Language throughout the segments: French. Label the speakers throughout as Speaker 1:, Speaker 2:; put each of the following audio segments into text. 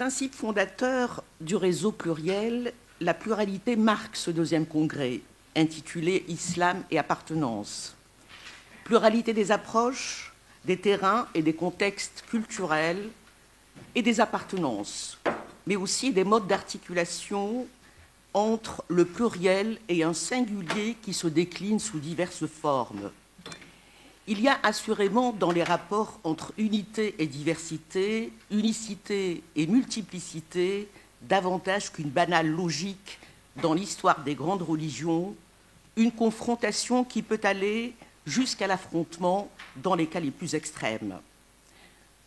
Speaker 1: Principe fondateur du réseau pluriel, la pluralité marque ce deuxième congrès, intitulé Islam et appartenance. Pluralité des approches, des terrains et des contextes culturels et des appartenances, mais aussi des modes d'articulation entre le pluriel et un singulier qui se décline sous diverses formes. Il y a assurément dans les rapports entre unité et diversité, unicité et multiplicité, davantage qu'une banale logique dans l'histoire des grandes religions, une confrontation qui peut aller jusqu'à l'affrontement dans les cas les plus extrêmes.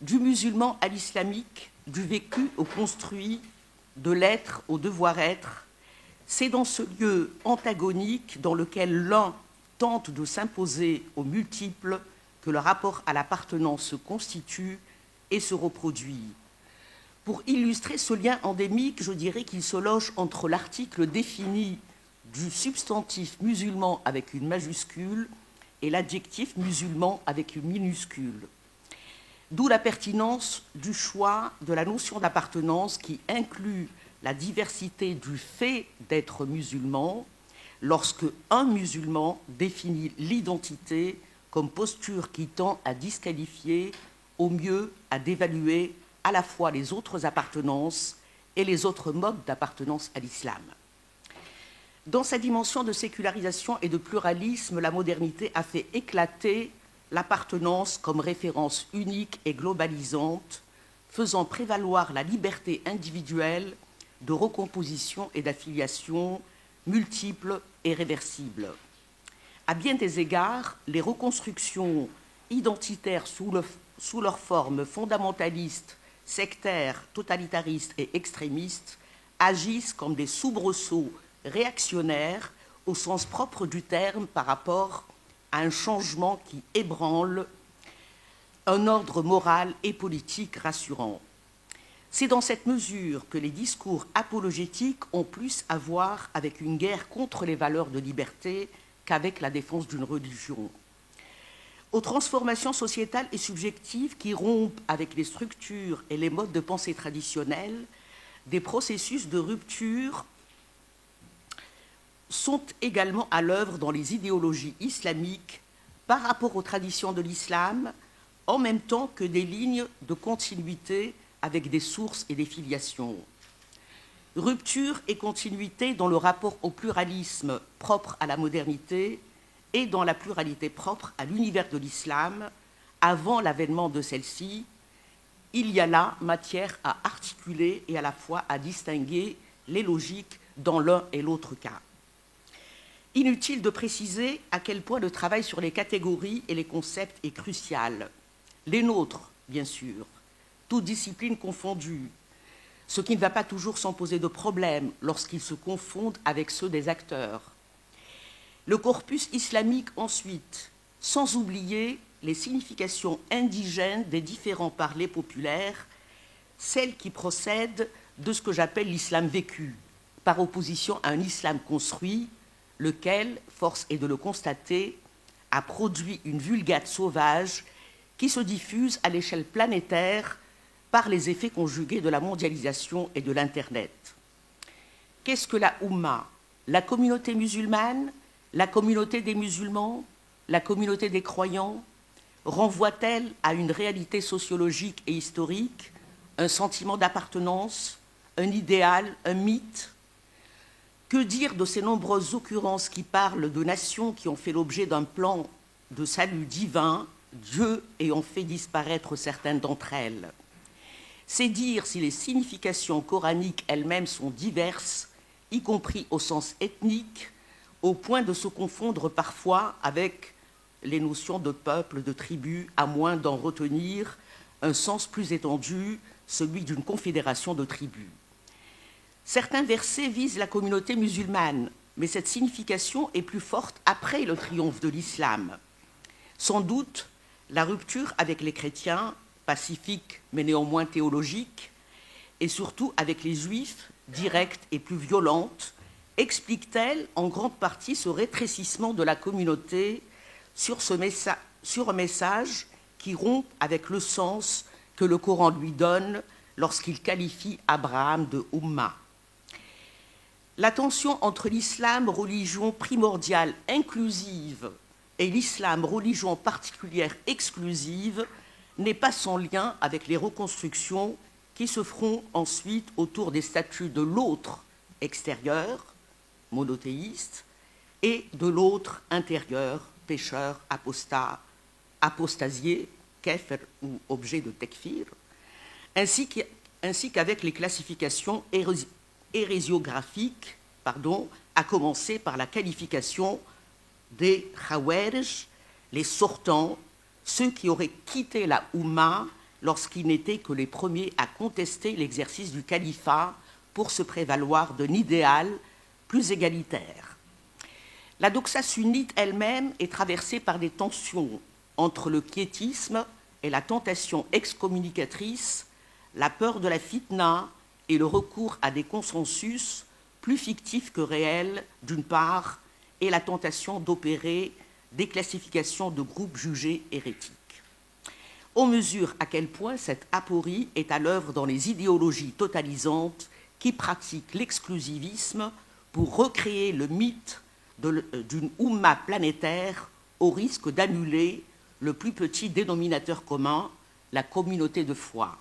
Speaker 1: Du musulman à l'islamique, du vécu au construit, de l'être au devoir-être, c'est dans ce lieu antagonique dans lequel l'un tente de s'imposer aux multiples que le rapport à l'appartenance se constitue et se reproduit. Pour illustrer ce lien endémique, je dirais qu'il se loge entre l'article défini du substantif musulman avec une majuscule et l'adjectif musulman avec une minuscule. D'où la pertinence du choix de la notion d'appartenance qui inclut la diversité du fait d'être musulman, lorsque un musulman définit l'identité comme posture qui tend à disqualifier, au mieux à dévaluer à la fois les autres appartenances et les autres modes d'appartenance à l'islam. Dans sa dimension de sécularisation et de pluralisme, la modernité a fait éclater l'appartenance comme référence unique et globalisante, faisant prévaloir la liberté individuelle de recomposition et d'affiliation multiples et réversibles. À bien des égards, les reconstructions identitaires sous leur forme fondamentaliste, sectaire, totalitariste et extrémiste agissent comme des soubresauts réactionnaires au sens propre du terme par rapport à un changement qui ébranle un ordre moral et politique rassurant. C'est dans cette mesure que les discours apologétiques ont plus à voir avec une guerre contre les valeurs de liberté qu'avec la défense d'une religion. Aux transformations sociétales et subjectives qui rompent avec les structures et les modes de pensée traditionnels, des processus de rupture sont également à l'œuvre dans les idéologies islamiques par rapport aux traditions de l'islam, en même temps que des lignes de continuité avec des sources et des filiations. Rupture et continuité dans le rapport au pluralisme propre à la modernité et dans la pluralité propre à l'univers de l'islam, avant l'avènement de celle-ci, il y a là matière à articuler et à la fois à distinguer les logiques dans l'un et l'autre cas. Inutile de préciser à quel point le travail sur les catégories et les concepts est crucial. Les nôtres, bien sûr, toutes disciplines confondues, ce qui ne va pas toujours sans poser de problème lorsqu'ils se confondent avec ceux des acteurs. Le corpus islamique ensuite, sans oublier les significations indigènes des différents parlers populaires, celles qui procèdent de ce que j'appelle l'islam vécu, par opposition à un islam construit, lequel, force est de le constater, a produit une vulgate sauvage qui se diffuse à l'échelle planétaire par les effets conjugués de la mondialisation et de l'Internet. Qu'est-ce que la Oumma? La communauté musulmane? La communauté des musulmans? La communauté des croyants? Renvoie-t-elle à une réalité sociologique et historique, un sentiment d'appartenance, un idéal, un mythe? Que dire de ces nombreuses occurrences qui parlent de nations qui ont fait l'objet d'un plan de salut divin, Dieu ayant fait disparaître certaines d'entre elles? C'est dire si les significations coraniques elles-mêmes sont diverses, y compris au sens ethnique, au point de se confondre parfois avec les notions de peuple, de tribu, à moins d'en retenir un sens plus étendu, celui d'une confédération de tribus. Certains versets visent la communauté musulmane, mais cette signification est plus forte après le triomphe de l'islam. Sans doute, la rupture avec les chrétiens, pacifique mais néanmoins théologique, et surtout avec les juifs, directe et plus violente, explique-t-elle en grande partie ce rétrécissement de la communauté sur un message qui rompt avec le sens que le Coran lui donne lorsqu'il qualifie Abraham de Ummah. La tension entre l'islam, religion primordiale inclusive, et l'islam, religion particulière exclusive, n'est pas sans lien avec les reconstructions qui se feront ensuite autour des statuts de l'autre extérieur, monothéiste, et de l'autre intérieur, pécheur, apostat, apostasié, kefir ou objet de tekfir, ainsi qu'avec les classifications hérésiographiques, à commencer par la qualification des Khawarij, les sortants, ceux qui auraient quitté la Oumma lorsqu'ils n'étaient que les premiers à contester l'exercice du califat pour se prévaloir d'un idéal plus égalitaire. La doxa sunnite elle-même est traversée par des tensions entre le quiétisme et la tentation excommunicatrice, la peur de la fitna et le recours à des consensus plus fictifs que réels, d'une part, et la tentation d'opérer des classifications de groupes jugés hérétiques. On mesure à quel point cette aporie est à l'œuvre dans les idéologies totalisantes qui pratiquent l'exclusivisme pour recréer le mythe d'une Oumma planétaire au risque d'annuler le plus petit dénominateur commun, la communauté de foi.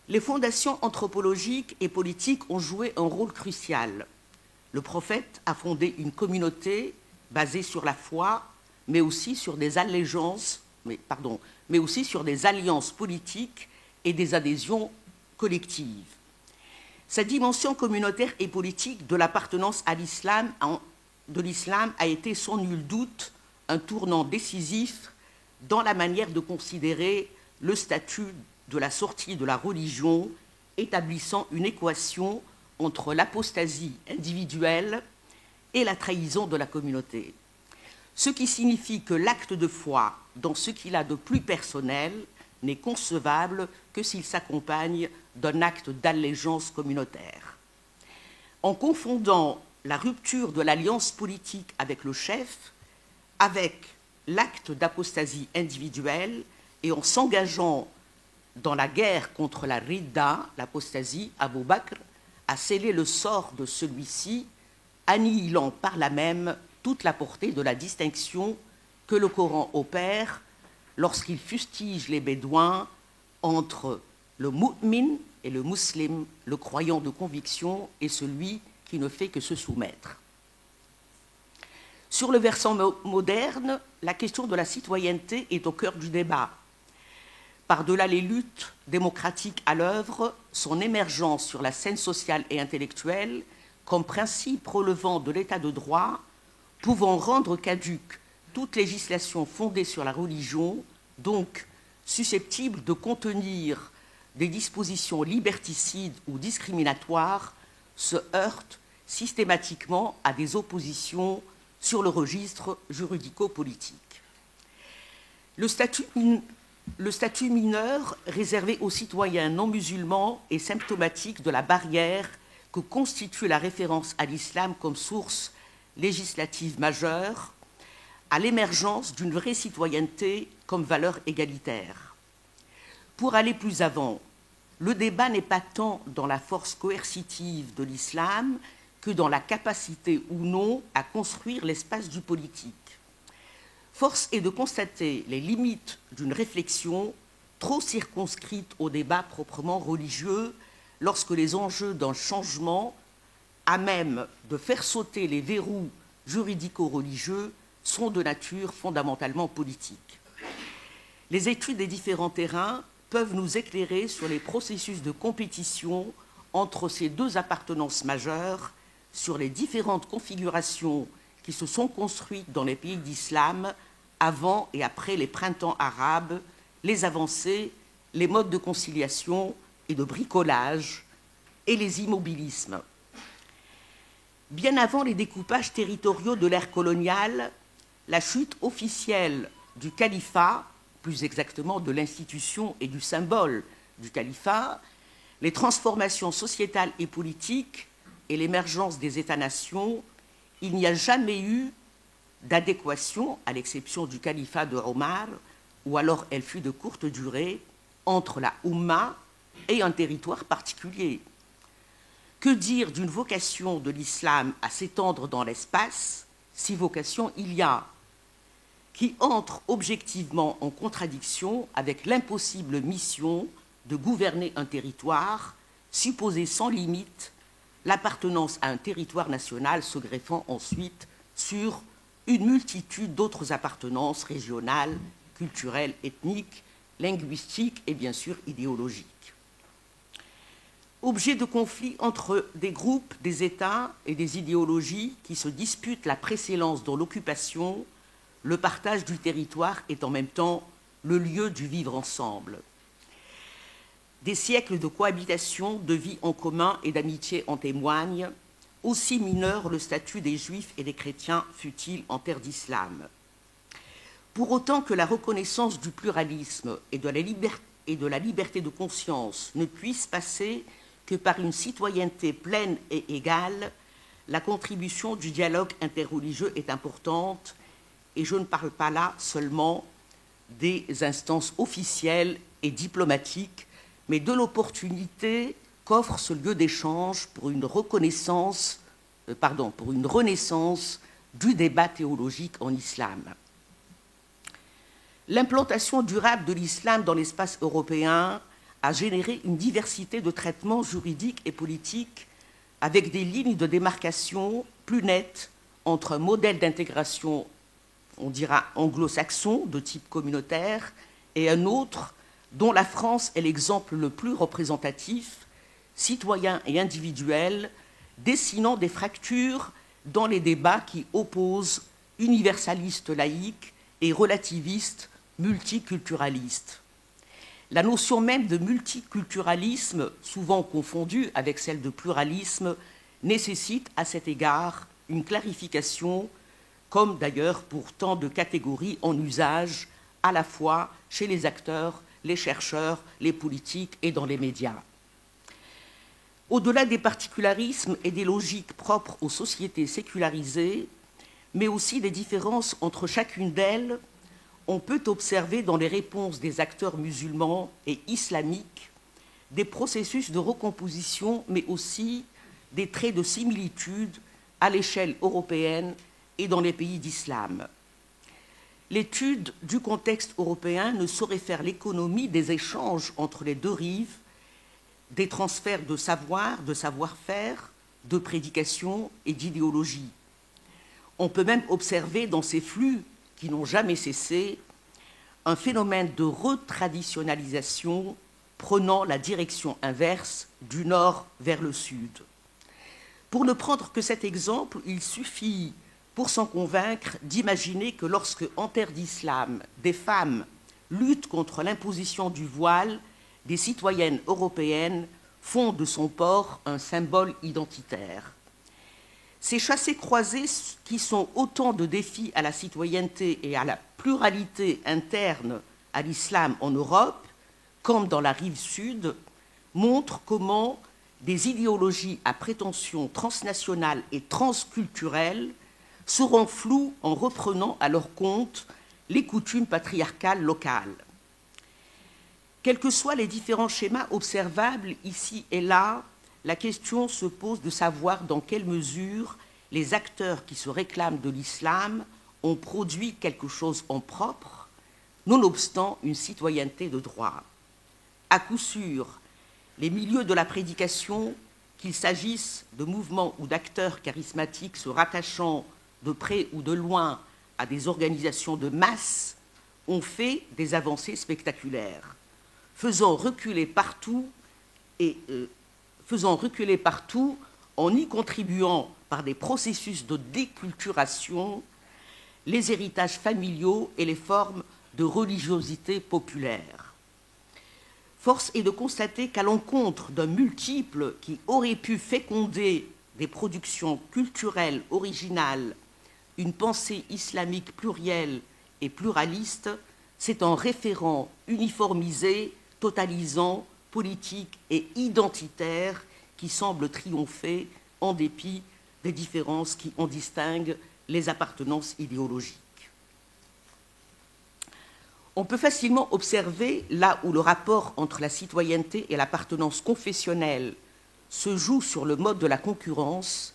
Speaker 1: Les fondations anthropologiques et politiques ont joué un rôle crucial. Le prophète a fondé une communauté basée sur la foi, mais aussi sur des alliances politiques et des adhésions collectives. Sa dimension communautaire et politique de l'appartenance à l'islam a été sans nul doute un tournant décisif dans la manière de considérer le statut de la sortie de la religion, établissant une équation entre l'apostasie individuelle et la trahison de la communauté. Ce qui signifie que l'acte de foi, dans ce qu'il a de plus personnel, n'est concevable que s'il s'accompagne d'un acte d'allégeance communautaire. En confondant la rupture de l'alliance politique avec le chef avec l'acte d'apostasie individuelle et en s'engageant dans la guerre contre la ridda, l'apostasie, Abu Bakr a scellé le sort de celui-ci, annihilant par là même toute la portée de la distinction que le Coran opère lorsqu'il fustige les Bédouins entre le mu'min et le muslim, le croyant de conviction et celui qui ne fait que se soumettre. Sur le versant moderne, la question de la citoyenneté est au cœur du débat. Par-delà les luttes démocratiques à l'œuvre, son émergence sur la scène sociale et intellectuelle comme principe relevant de l'état de droit, pouvant rendre caduque toute législation fondée sur la religion, donc susceptible de contenir des dispositions liberticides ou discriminatoires, se heurte systématiquement à des oppositions sur le registre juridico-politique. Le statut mineur réservé aux citoyens non musulmans est symptomatique de la barrière que constitue la référence à l'islam comme source législative majeure à l'émergence d'une vraie citoyenneté comme valeur égalitaire. Pour aller plus avant, le débat n'est pas tant dans la force coercitive de l'islam que dans la capacité ou non à construire l'espace du politique. Force est de constater les limites d'une réflexion trop circonscrite au débat proprement religieux lorsque les enjeux d'un changement à même de faire sauter les verrous juridico-religieux sont de nature fondamentalement politique. Les études des différents terrains peuvent nous éclairer sur les processus de compétition entre ces deux appartenances majeures, sur les différentes configurations qui se sont construites dans les pays d'islam avant et après les printemps arabes, les avancées, les modes de conciliation et de bricolage et les immobilismes. Bien avant les découpages territoriaux de l'ère coloniale, la chute officielle du califat, plus exactement de l'institution et du symbole du califat, les transformations sociétales et politiques et l'émergence des États-nations, il n'y a jamais eu d'adéquation, à l'exception du califat de Omar, ou alors elle fut de courte durée, entre la Oumma, et un territoire particulier. Que dire d'une vocation de l'islam à s'étendre dans l'espace, si vocation il y a, qui entre objectivement en contradiction avec l'impossible mission de gouverner un territoire, supposé sans limite, l'appartenance à un territoire national se greffant ensuite sur une multitude d'autres appartenances régionales, culturelles, ethniques, linguistiques et bien sûr idéologiques. Objet de conflit entre des groupes, des États et des idéologies qui se disputent la préséance dans l'occupation, le partage du territoire est en même temps le lieu du vivre ensemble. Des siècles de cohabitation, de vie en commun et d'amitié en témoignent, aussi mineur le statut des Juifs et des chrétiens fut-il en terre d'islam. Pour autant que la reconnaissance du pluralisme et de la liberté de conscience ne puisse passer que par une citoyenneté pleine et égale, la contribution du dialogue interreligieux est importante, et je ne parle pas là seulement des instances officielles et diplomatiques, mais de l'opportunité qu'offre ce lieu d'échange pour une renaissance du débat théologique en islam. L'implantation durable de l'islam dans l'espace européen a généré une diversité de traitements juridiques et politiques avec des lignes de démarcation plus nettes entre un modèle d'intégration, on dira anglo-saxon, de type communautaire, et un autre dont la France est l'exemple le plus représentatif, citoyen et individuel, dessinant des fractures dans les débats qui opposent universalistes laïcs et relativistes multiculturalistes. La notion même de multiculturalisme, souvent confondue avec celle de pluralisme, nécessite à cet égard une clarification, comme d'ailleurs pour tant de catégories en usage, à la fois chez les acteurs, les chercheurs, les politiques et dans les médias. Au-delà des particularismes et des logiques propres aux sociétés sécularisées, mais aussi des différences entre chacune d'elles, on peut observer dans les réponses des acteurs musulmans et islamiques des processus de recomposition, mais aussi des traits de similitude à l'échelle européenne et dans les pays d'islam. L'étude du contexte européen ne saurait faire l'économie des échanges entre les deux rives, des transferts de savoir, de savoir-faire, de prédication et d'idéologie. On peut même observer dans ces flux qui n'ont jamais cessé un phénomène de retraditionnalisation prenant la direction inverse du nord vers le sud. Pour ne prendre que cet exemple, il suffit, pour s'en convaincre, d'imaginer que lorsque, en terre d'islam, des femmes luttent contre l'imposition du voile, des citoyennes européennes font de son port un symbole identitaire. Ces chassés-croisés qui sont autant de défis à la citoyenneté et à la pluralité interne à l'islam en Europe, comme dans la rive sud, montrent comment des idéologies à prétention transnationale et transculturelle seront floues en reprenant à leur compte les coutumes patriarcales locales. Quels que soient les différents schémas observables ici et là, la question se pose de savoir dans quelle mesure les acteurs qui se réclament de l'islam ont produit quelque chose en propre, nonobstant une citoyenneté de droit. À coup sûr, les milieux de la prédication, qu'il s'agisse de mouvements ou d'acteurs charismatiques se rattachant de près ou de loin à des organisations de masse, ont fait des avancées spectaculaires, faisant reculer partout en y contribuant par des processus de déculturation les héritages familiaux et les formes de religiosité populaire. Force est de constater qu'à l'encontre d'un multiple qui aurait pu féconder des productions culturelles originales, une pensée islamique plurielle et pluraliste, c'est un référent uniformisé, totalisant, politique et identitaire qui semble triompher en dépit des différences qui en distinguent les appartenances idéologiques. On peut facilement observer là où le rapport entre la citoyenneté et l'appartenance confessionnelle se joue sur le mode de la concurrence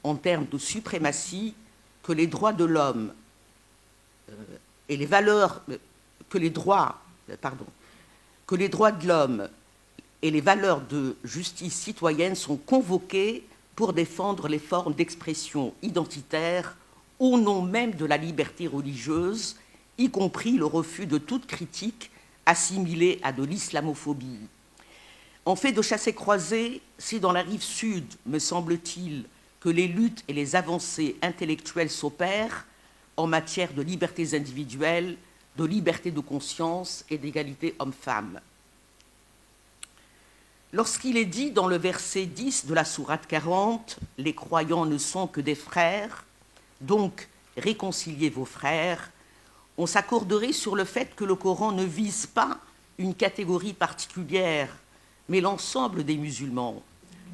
Speaker 1: en termes de suprématie que les droits de l'homme et les valeurs que les droits de l'homme et les valeurs de justice citoyenne sont convoqués pour défendre les formes d'expression identitaire au nom même de la liberté religieuse, y compris le refus de toute critique assimilée à de l'islamophobie. En fait de chassé-croisé, c'est dans la rive sud, me semble-t-il, que les luttes et les avancées intellectuelles s'opèrent en matière de libertés individuelles, de liberté de conscience et d'égalité homme-femme. Lorsqu'il est dit dans le verset 10 de la sourate 40, « Les croyants ne sont que des frères, donc réconciliez vos frères », on s'accorderait sur le fait que le Coran ne vise pas une catégorie particulière, mais l'ensemble des musulmans,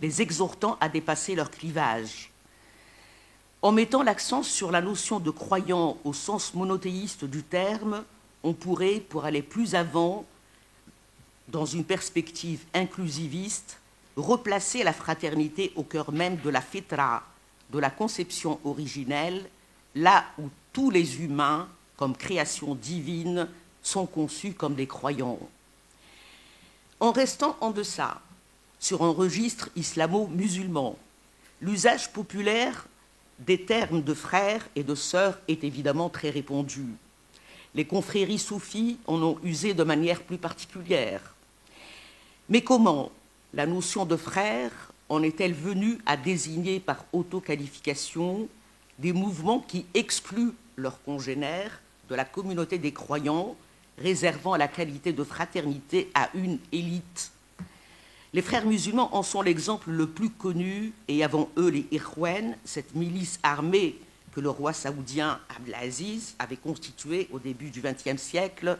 Speaker 1: les exhortant à dépasser leur clivage. En mettant l'accent sur la notion de croyant au sens monothéiste du terme, on pourrait, pour aller plus avant, dans une perspective inclusiviste, replacer la fraternité au cœur même de la fitra, de la conception originelle, là où tous les humains, comme création divine, sont conçus comme des croyants. En restant en deçà, sur un registre islamo-musulman, l'usage populaire des termes de frères et de sœurs est évidemment très répandu. Les confréries soufis en ont usé de manière plus particulière. Mais comment la notion de frère en est-elle venue à désigner par autoqualification des mouvements qui excluent leurs congénères de la communauté des croyants, réservant la qualité de fraternité à une élite? Les frères musulmans en sont l'exemple le plus connu, et avant eux les Ikhwan, cette milice armée que le roi saoudien Abdelaziz avait constituée au début du XXe siècle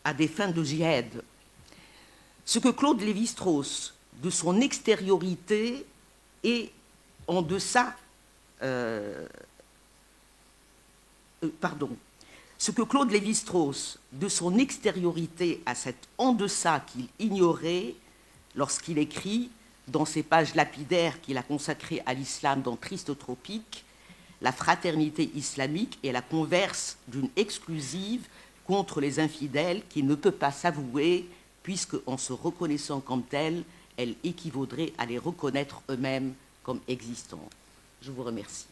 Speaker 1: à des fins de djihad. Ce que Claude Lévi-Strauss, de son extériorité et en deçà, ce que Claude Lévi-Strauss, de son extériorité à cet en deçà qu'il ignorait lorsqu'il écrit, dans ses pages lapidaires qu'il a consacrées à l'islam dans Triste Tropique, la fraternité islamique est la converse d'une exclusive contre les infidèles qui ne peut pas s'avouer, puisque, en se reconnaissant comme telle, elle équivaudrait à les reconnaître eux-mêmes comme existants. Je vous remercie.